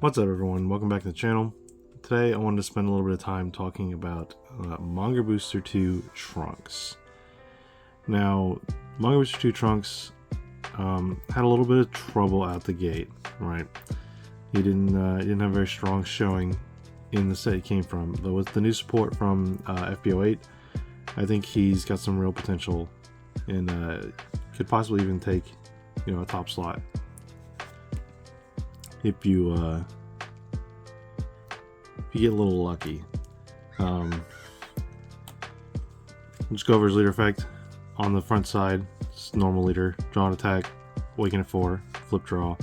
What's up, everyone? Welcome back to the channel. Today I wanted to spend a little bit of time talking about Manga Booster 2 Trunks. Now, Manga Booster 2 Trunks had a little bit of trouble out the gate, right? He didn't have a very strong showing in the set he came from. Though with the new support from FB08, I think he's got some real potential and could possibly even take, a top slot. If you get a little lucky. Just go over his leader effect. On the front side, it's normal leader, draw an attack, awaken at 4, flip draw.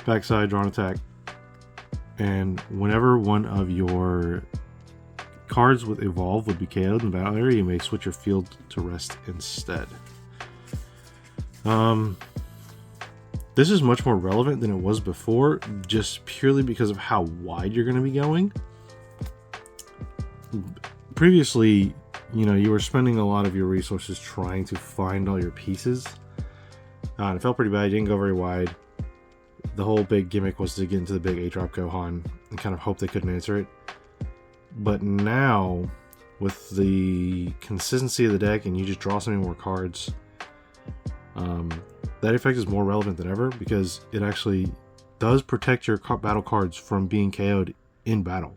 Back side, draw an attack. And whenever one of your cards with evolve would be KO'd in the battle area, you may switch your field to rest instead. This is much more relevant than it was before, just purely because of how wide you're going to be going. Previously, you were spending a lot of your resources trying to find all your pieces. And it felt pretty bad. You didn't go very wide. The whole big gimmick was to get into the big 8-drop Gohan and kind of hope they couldn't answer it. But now, with the consistency of the deck and you just draw so many more cards, that effect is more relevant than ever because it actually does protect your battle cards from being KO'd in battle.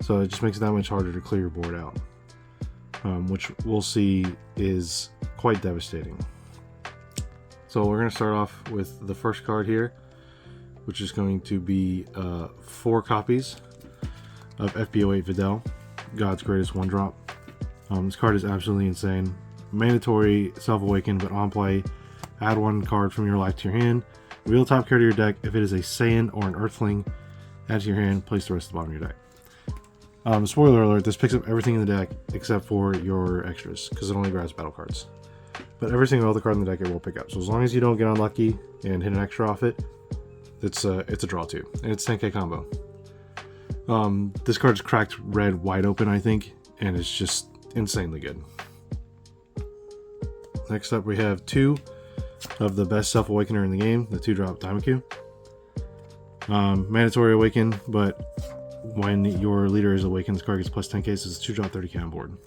So it just makes it that much harder to clear your board out, which we'll see is quite devastating. So we're going to start off with the first card here, which is going to be 4 copies of FB08 Videl, God's Greatest 1-drop. This card is absolutely insane. Mandatory self-awaken, but on play, add 1 card from your life to your hand. Reveal the top card of your deck. If it is a Saiyan or an Earthling, add to your hand, place the rest at the bottom of your deck. Spoiler alert, this picks up everything in the deck except for your extras, because it only grabs battle cards. But every single other card in the deck it will pick up. So as long as you don't get unlucky and hit an extra off it, it's a draw 2. And it's 10k combo. This card's cracked red wide open, I think, and it's just insanely good. Next up, we have 2 of the best Self-Awakener in the game, the 2-drop Daimaku. Mandatory Awaken, but when your leader is awakened, this card gets plus 10k, so it's a 2-drop 30k on board.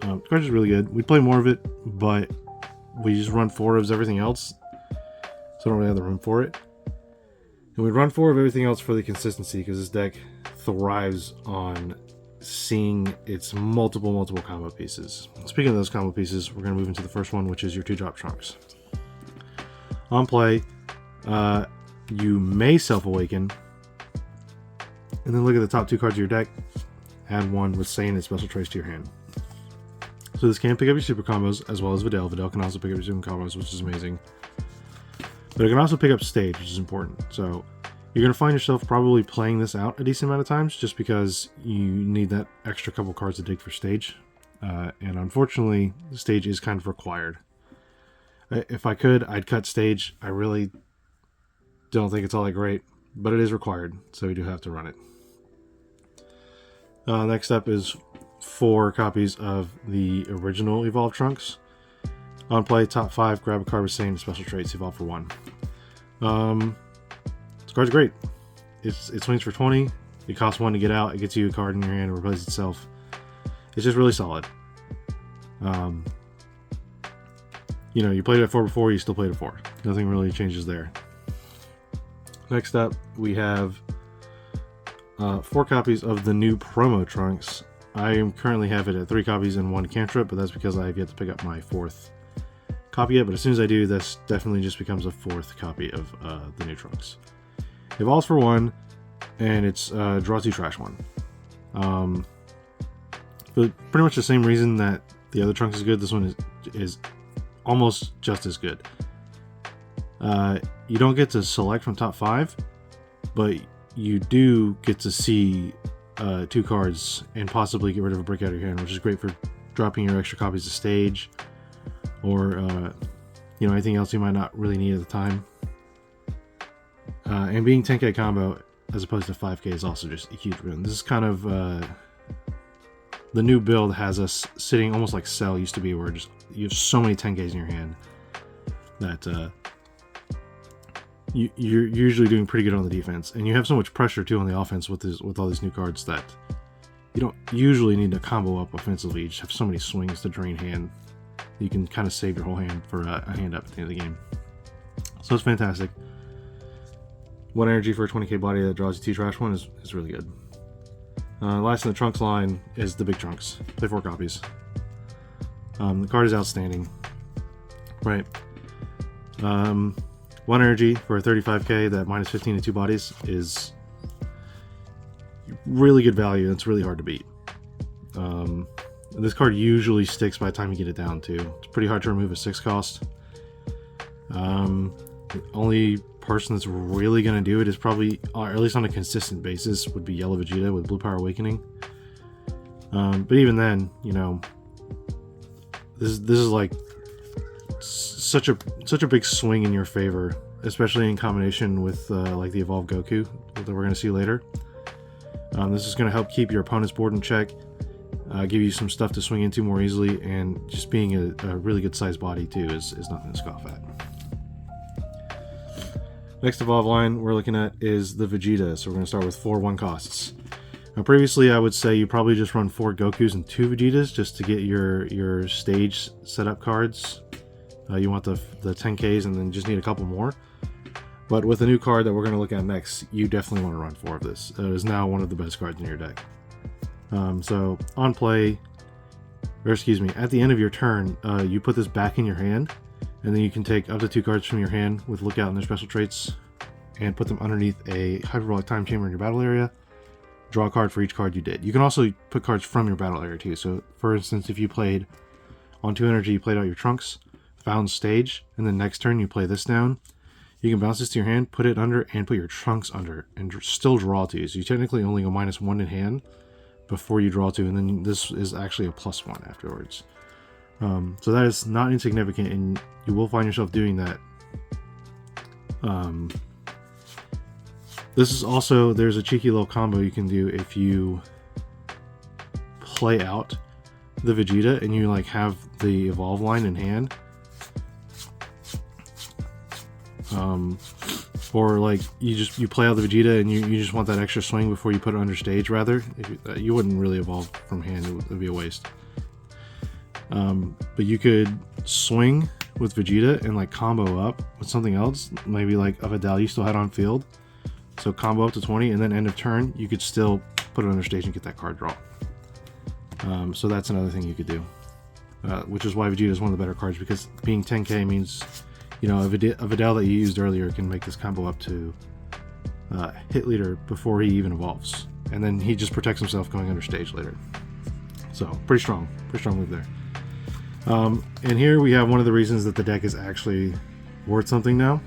The card is really good. We'd play more of it, but we just run 4 of everything else, so I don't really have the room for it. And we run 4 of everything else for the consistency, because this deck thrives on seeing its multiple combo pieces. Speaking of those combo pieces, we're going to move into the first one, which is your 2-drop Trunks. On play, you may self-awaken, and then look at the top 2 cards of your deck, add 1 with Saiyan and Special Trace to your hand. So this can pick up your super combos, as well as Videl. Videl can also pick up your super combos, which is amazing. But it can also pick up stage, which is important. So you're going to find yourself probably playing this out a decent amount of times just because you need that extra couple cards to dig for stage. And unfortunately, stage is kind of required. If I could, I'd cut stage. I really don't think it's all that great, but it is required, so we do have to run it. Next up is 4 copies of the original Evolve Trunks. On play, top 5, grab a card with Saiyan Special Traits, evolve for 1. This card's great. It swings for 20. It costs 1 to get out. It gets you a card in your hand to replace itself. It's just really solid. You played it at 4 before, you still played it at 4. Nothing really changes there. Next up, we have 4 copies of the new promo Trunks. I currently have it at 3 copies and 1 cantrip, but that's because I have yet to pick up my 4th copy yet. But as soon as I do, this definitely just becomes a 4th copy of the new Trunks. Evolves for 1, and it's draw 2, trash 1. But pretty much the same reason that the other Trunks is good, this one is almost just as good. You don't get to select from top 5, but you do get to see 2 cards and possibly get rid of a brick out of your hand, which is great for dropping your extra copies of stage or anything else you might not really need at the time. And being 10k combo as opposed to 5k is also just a huge win. This is kind of the new build has us sitting almost like Cell used to be, where just you have so many 10ks in your hand that you're usually doing pretty good on the defense, and you have so much pressure too on the offense with all these new cards that you don't usually need to combo up offensively. You just have so many swings to drain hand. You can kind of save your whole hand for a hand up at the end of the game. So it's fantastic. 1 energy for a 20k body that draws you 2 trash 1 is really good. Last in the trunks line is the big trunks. Play 4 copies. The card is outstanding. Right. 1 energy for a 35k that minus 15 to 2 bodies is really good value. It's really hard to beat. This card usually sticks by the time you get it down too. It's pretty hard to remove a 6 cost. The only person that's really going to do it is probably, or at least on a consistent basis, would be Yellow Vegeta with Blue Power Awakening. But even then, you know, this is like such a big swing in your favor, especially in combination with like the Evolved Goku that we're going to see later. This is going to help keep your opponent's board in check, give you some stuff to swing into more easily, and just being a really good sized body too is nothing to scoff at. Next evolve line we're looking at is the Vegeta, so we're going to start with 4 1 costs. Now previously I would say you probably just run 4 Gokus and 2 Vegetas just to get your stage setup cards. You want the 10Ks and then just need a couple more. But with the new card that we're going to look at next, you definitely want to run 4 of this. It is now one of the best cards in your deck. So on play, or excuse me, at the end of your turn, you put this back in your hand, and then you can take up to 2 cards from your hand with Lookout and their special traits and put them underneath a Hyperbolic Time Chamber in your battle area. Draw a card for each card you did. You can also put cards from your battle area too. So for instance, if you played on 2 energy, you played out your trunks, found stage, and then next turn you play this down, you can bounce this to your hand, put it under, and put your trunks under, and still draw 2. So you technically only go -1 in hand before you draw 2, and then this is actually a +1 afterwards. So that is not insignificant, and you will find yourself doing that. This is also, there's a cheeky little combo you can do if you play out the Vegeta and you like have the evolve line in hand. Or like you play out the Vegeta and you just want that extra swing before you put it under stage. Rather, you wouldn't really evolve from hand; it would be a waste. But you could swing with Vegeta and like combo up with something else, maybe like a Vidal you still had on field. So combo up to 20, and then end of turn you could still put it under stage and get that card draw. So that's another thing you could do, which is why Vegeta is one of the better cards, because being 10k means, you know, a Vidal that you used earlier can make this combo up to hit leader before he even evolves, and then he just protects himself going under stage later. So pretty strong move there. And here we have one of the reasons that the deck is actually worth something now.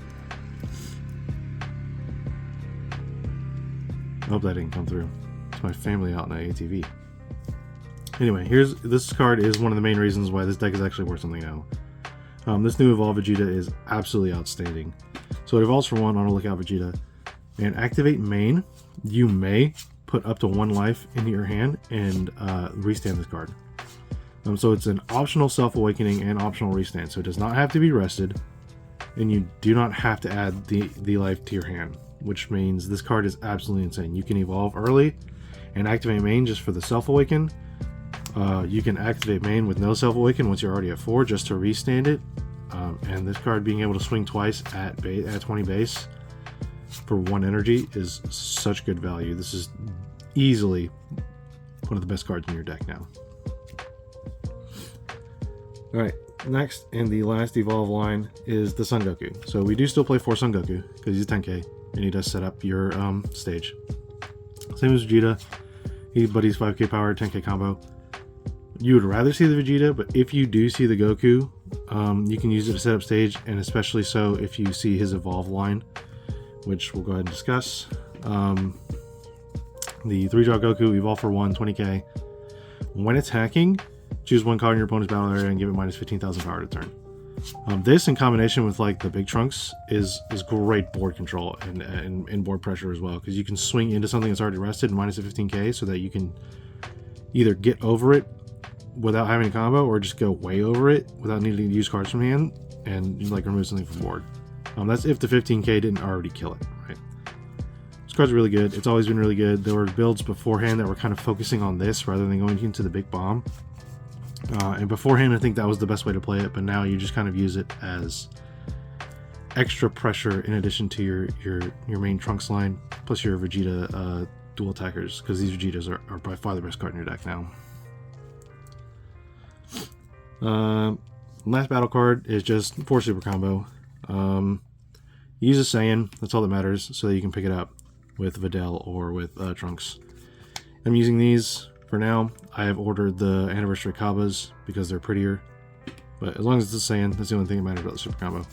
I hope that didn't come through. It's my family out in the ATV. Anyway, this card is one of the main reasons why this deck is actually worth something now. This new Evolve Vegeta is absolutely outstanding. So it evolves for 1 on a Lookout Vegeta. And activate main, you may put up to 1 life into your hand and restand this card. So it's an optional Self-Awakening and optional restand. So it does not have to be rested, and you do not have to add the life to your hand, which means this card is absolutely insane. You can evolve early and activate main just for the Self-Awaken. You can activate main with no Self-Awaken once you're already at 4 just to restand it. And this card being able to swing twice at 20 base for 1 energy is such good value. This is easily one of the best cards in your deck now. Alright, next in the last evolve line is the Son Goku. So we do still play 4 Son Goku because he's 10k and he does set up your stage. Same as Vegeta, but he's 5k power, 10k combo. You would rather see the Vegeta, but if you do see the Goku, you can use it to set up stage, and especially so if you see his evolve line, which we'll go ahead and discuss. The 3-drop Goku, evolve for 1, 20k. When attacking, choose 1 card in your opponent's battle area and give it minus 15,000 power to turn. This in combination with like the big trunks is great board control and board pressure as well, because you can swing into something that's already rested and minus a 15k so that you can either get over it without having a combo, or just go way over it without needing to use cards from hand and like remove something from board. That's if the 15k didn't already kill it, right? This card's really good. It's always been really good. There were builds beforehand that were kind of focusing on this rather than going into the big bomb. And beforehand, I think that was the best way to play it, but now you just kind of use it as extra pressure in addition to your main Trunks line, plus your Vegeta dual attackers, because these Vegetas are by far the best card in your deck now. Last battle card is just 4 super combo. Use a Saiyan, that's all that matters, so that you can pick it up with Videl or with Trunks. I'm using these for now. I have ordered the Anniversary Kabas because they're prettier, but as long as it's a Saiyan, that's the only thing that matters about the super combo.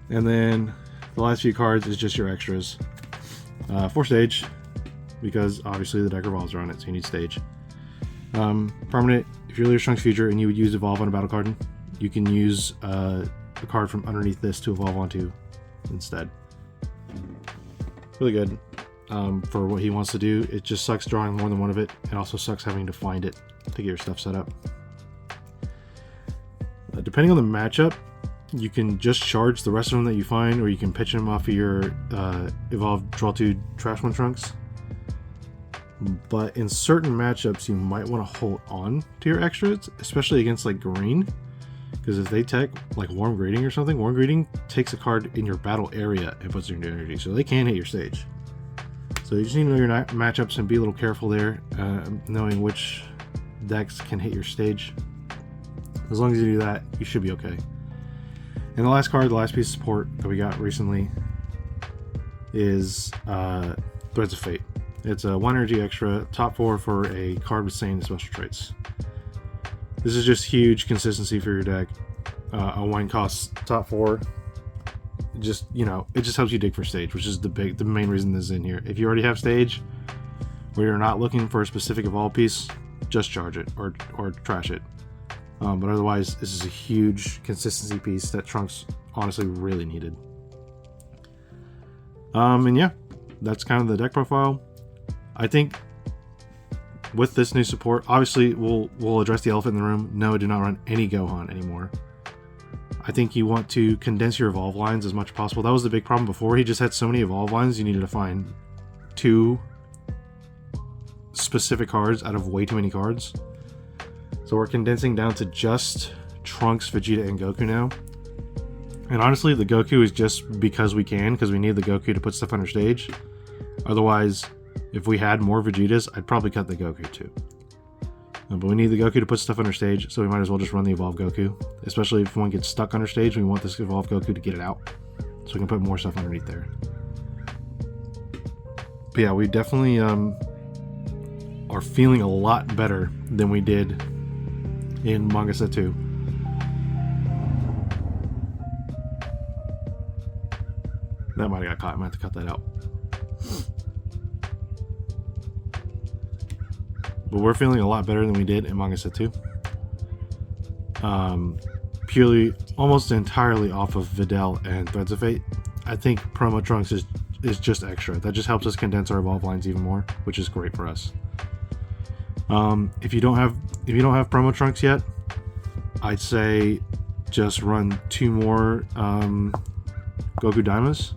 And then the last few cards is just your extras. 4 stage, because obviously the deck revolves around it, so you need stage. Permanent, if you're Leader Trunks Future and you would use Evolve on a battle card, you can use a card from underneath this to evolve onto instead. Really good for what he wants to do. It just sucks drawing more than one of it. It also sucks having to find it to get your stuff set up. Depending on the matchup, you can just charge the rest of them that you find, or you can pitch them off of your Evolved Draw 2 Trash 1 Trunks. But in certain matchups, you might want to hold on to your extras, especially against like green, because if they tech like Warm Greeting or something, Warm Greeting takes a card in your battle area and puts it into energy, so they can hit your stage. So you just need to know your matchups and be a little careful there, knowing which decks can hit your stage. As long as you do that, you should be okay. And the last card, the last piece of support that we got recently is Threads of Fate. It's a 1 energy extra, top 4 for a card with Saiyan special traits. This is just huge consistency for your deck. A 1 cost top 4. Just, you know, it just helps you dig for stage, which is the main reason this is in here. If you already have stage, where you're not looking for a specific evolve piece, just charge it or trash it. But otherwise, this is a huge consistency piece that Trunks honestly really needed. And yeah, that's kind of the deck profile. I think with this new support, obviously we'll address the elephant in the room. No, do not run any Gohan anymore. I think you want to condense your evolve lines as much as possible. That was the big problem before. He just had so many evolve lines, you needed to find 2 specific cards out of way too many cards. So we're condensing down to just Trunks, Vegeta, and Goku now. And honestly, the Goku is just because we can, because we need the Goku to put stuff on our stage. Otherwise, if we had more Vegetas, I'd probably cut the Goku too. But we need the Goku to put stuff on our stage, so we might as well just run the Evolve Goku. Especially if one gets stuck on our stage, we want this Evolve Goku to get it out, so we can put more stuff underneath there. But yeah, we definitely are feeling a lot better than we did in Manga Set 2. That might have got caught. I might have to cut that out. But we're feeling a lot better than we did in Manga Set 2. Purely, almost entirely off of Videl and Threads of Fate. I think Promo Trunks is just extra. That just helps us condense our evolve lines even more, which is great for us. If you don't have Promo Trunks yet, I'd say just run 2 more Goku Daimas,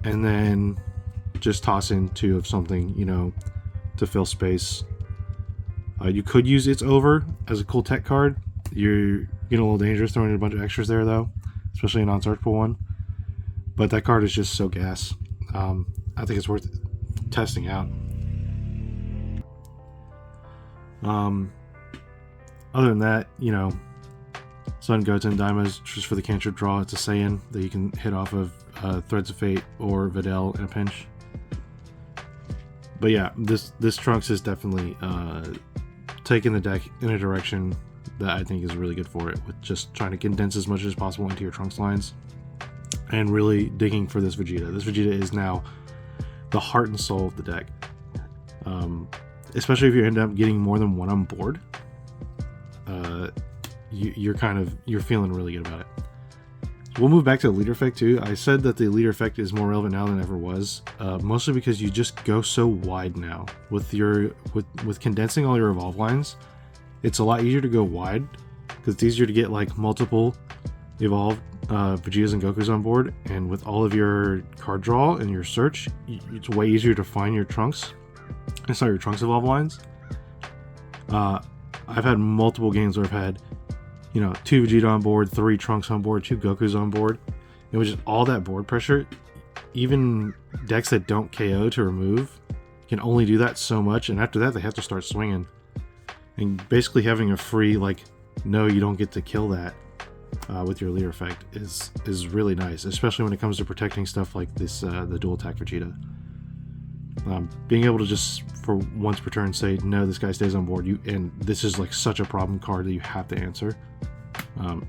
and then just toss in 2 of something, you know, to fill space. You could use It's Over as a cool tech card. You're getting a little dangerous throwing in a bunch of extras there, though, especially a non-searchable one. But that card is just so gas. I think it's worth testing out. Other than that, you know, Sun Goten Daimas just for the cantrip draw. It's a Saiyan that you can hit off of Threads of Fate or Videl in a pinch. But yeah, this Trunks is definitely taking the deck in a direction that I think is really good for it, with just trying to condense as much as possible into your Trunks lines and really digging for this Vegeta. This Vegeta is now the heart and soul of the deck. Especially if you end up getting more than one on board, you're feeling really good about it. We'll move back to the leader effect too. I said that the leader effect is more relevant now than it ever was, mostly because you just go so wide now with condensing all your evolve lines. It's a lot easier to go wide because it's easier to get like multiple evolved Vegetas and Gokus on board, and with all of your card draw and your search, it's way easier to find your Trunks. Your Trunks evolve lines. I've had multiple games where I've had, 2 Vegeta on board, 3 Trunks on board, 2 Gokus on board. It was just all that board pressure. Even decks that don't KO to remove can only do that so much, and after that they have to start swinging. And basically having a free, no, you don't get to kill that with your leader effect is really nice, especially when it comes to protecting stuff like this, the dual attack Vegeta. Being able to just for once per turn say, no, this guy stays on board, and this is such a problem card that you have to answer,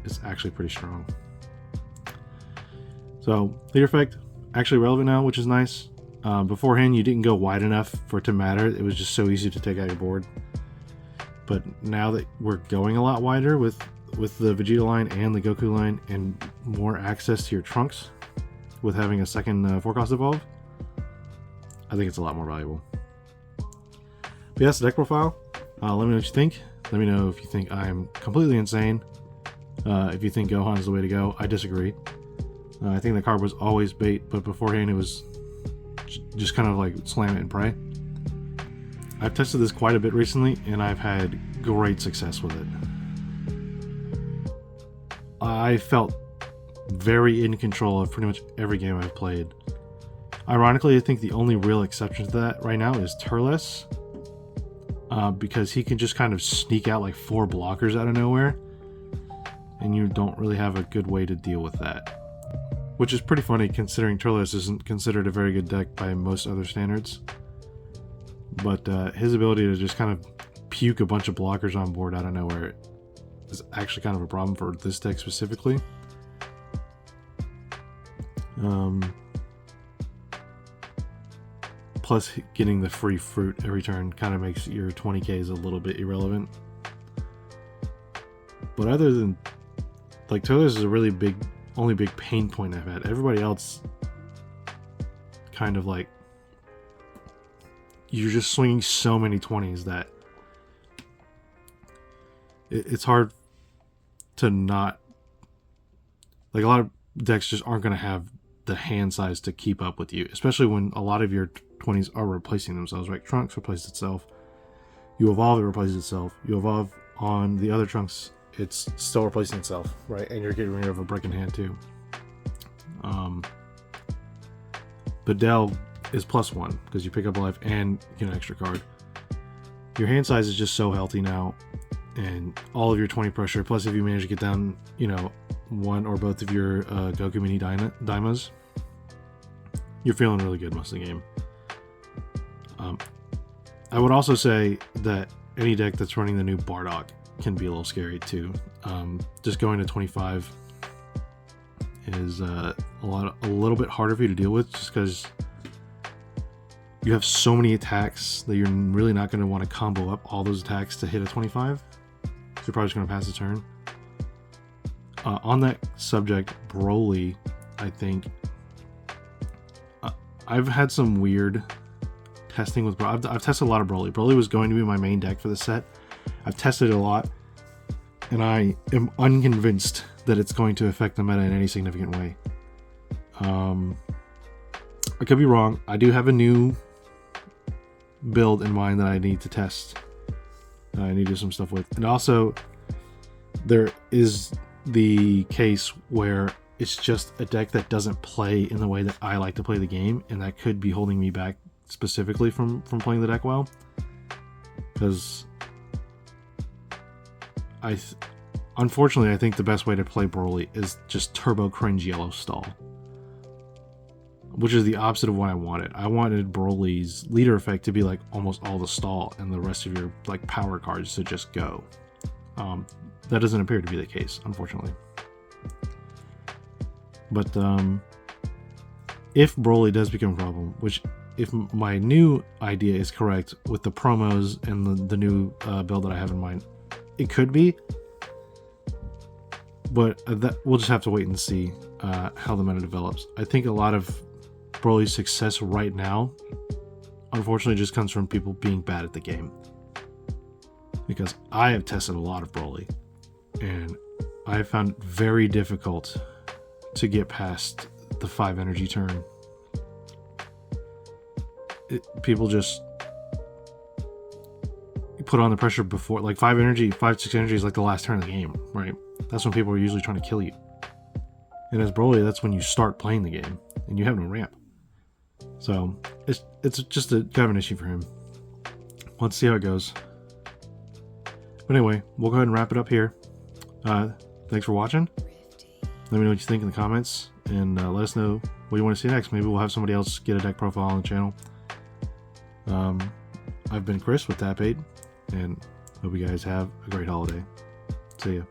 is actually pretty strong. So leader effect actually relevant now, which is nice. Beforehand you didn't go wide enough for it to matter. It was just so easy to take out your board. But now that we're going a lot wider with the Vegeta line and the Goku line, and more access to your Trunks with having a second forecast evolve, I think it's a lot more valuable. But yeah, that's the deck profile. Let me know what you think. Let me know if you think I'm completely insane. If you think Gohan is the way to go, I disagree. I think the card was always bait, but beforehand it was just kind of slam it and pray. I've tested this quite a bit recently, and I've had great success with it. I felt very in control of pretty much every game I've played. Ironically, I think the only real exception to that right now is Turles, because he can just kind of sneak out 4 blockers out of nowhere, and you don't really have a good way to deal with that. Which is pretty funny considering Turles isn't considered a very good deck by most other standards. But his ability to just kind of puke a bunch of blockers on board out of nowhere is actually kind of a problem for this deck specifically. Plus, getting the free fruit every turn kind of makes your 20Ks a little bit irrelevant. But other than, Turles is a really only big pain point I've had. Everybody else kind of you're just swinging so many 20s that it's hard to not, a lot of decks just aren't going to have the hand size to keep up with you, especially when a lot of your 20s are replacing themselves, right? Trunks replaces itself, you evolve, it replaces itself, you evolve on the other Trunks, it's still replacing itself, right? And you're getting rid of a brick in hand too. Videl is +1 because you pick up a life and get an extra card. Your hand size is just so healthy now, and all of your 20 pressure, plus if you manage to get down, one or both of your Goku Mini Daimas, you're feeling really good most of the game. I would also say that any deck that's running the new Bardock can be a little scary too. Just going to 25 is a little bit harder for you to deal with, just because you have so many attacks that you're really not going to want to combo up all those attacks to hit a 25. So you're probably just going to pass the turn. On that subject, Broly, I think I've had some weird testing with Broly. I've tested a lot of Broly. Broly was going to be my main deck for the set. I've tested it a lot, and I am unconvinced that it's going to affect the meta in any significant way. I could be wrong. I do have a new build in mind that I need to test. I need to do some stuff with. And also, there is the case where it's just a deck that doesn't play in the way that I like to play the game, and that could be holding me back specifically from playing the deck well. Because unfortunately, I think the best way to play Broly is just turbo cringe yellow stall, which is the opposite of what I wanted. I wanted Broly's leader effect to be almost all the stall, and the rest of your power cards to just go. That doesn't appear to be the case, unfortunately. But if Broly does become a problem, which if my new idea is correct with the promos and the new build that I have in mind, it could be. But that we'll just have to wait and see how the meta develops. I think a lot of Broly's success right now, unfortunately, just comes from people being bad at the game. Because I have tested a lot of Broly, and I found it very difficult to get past the 5 energy turn. People just put on the pressure before, like 5 energy, 5-6 energy is like the last turn of the game, right? That's when people are usually trying to kill you. And as Broly, that's when you start playing the game and you have no ramp. So it's just a kind of an issue for him. Let's see how it goes. But anyway, we'll go ahead and wrap it up here. Thanks for watching. Let me know what you think in the comments, and let us know what you want to see next. Maybe we'll have somebody else get a deck profile on the channel. I've been Chris with Tap8, and hope you guys have a great holiday. See ya.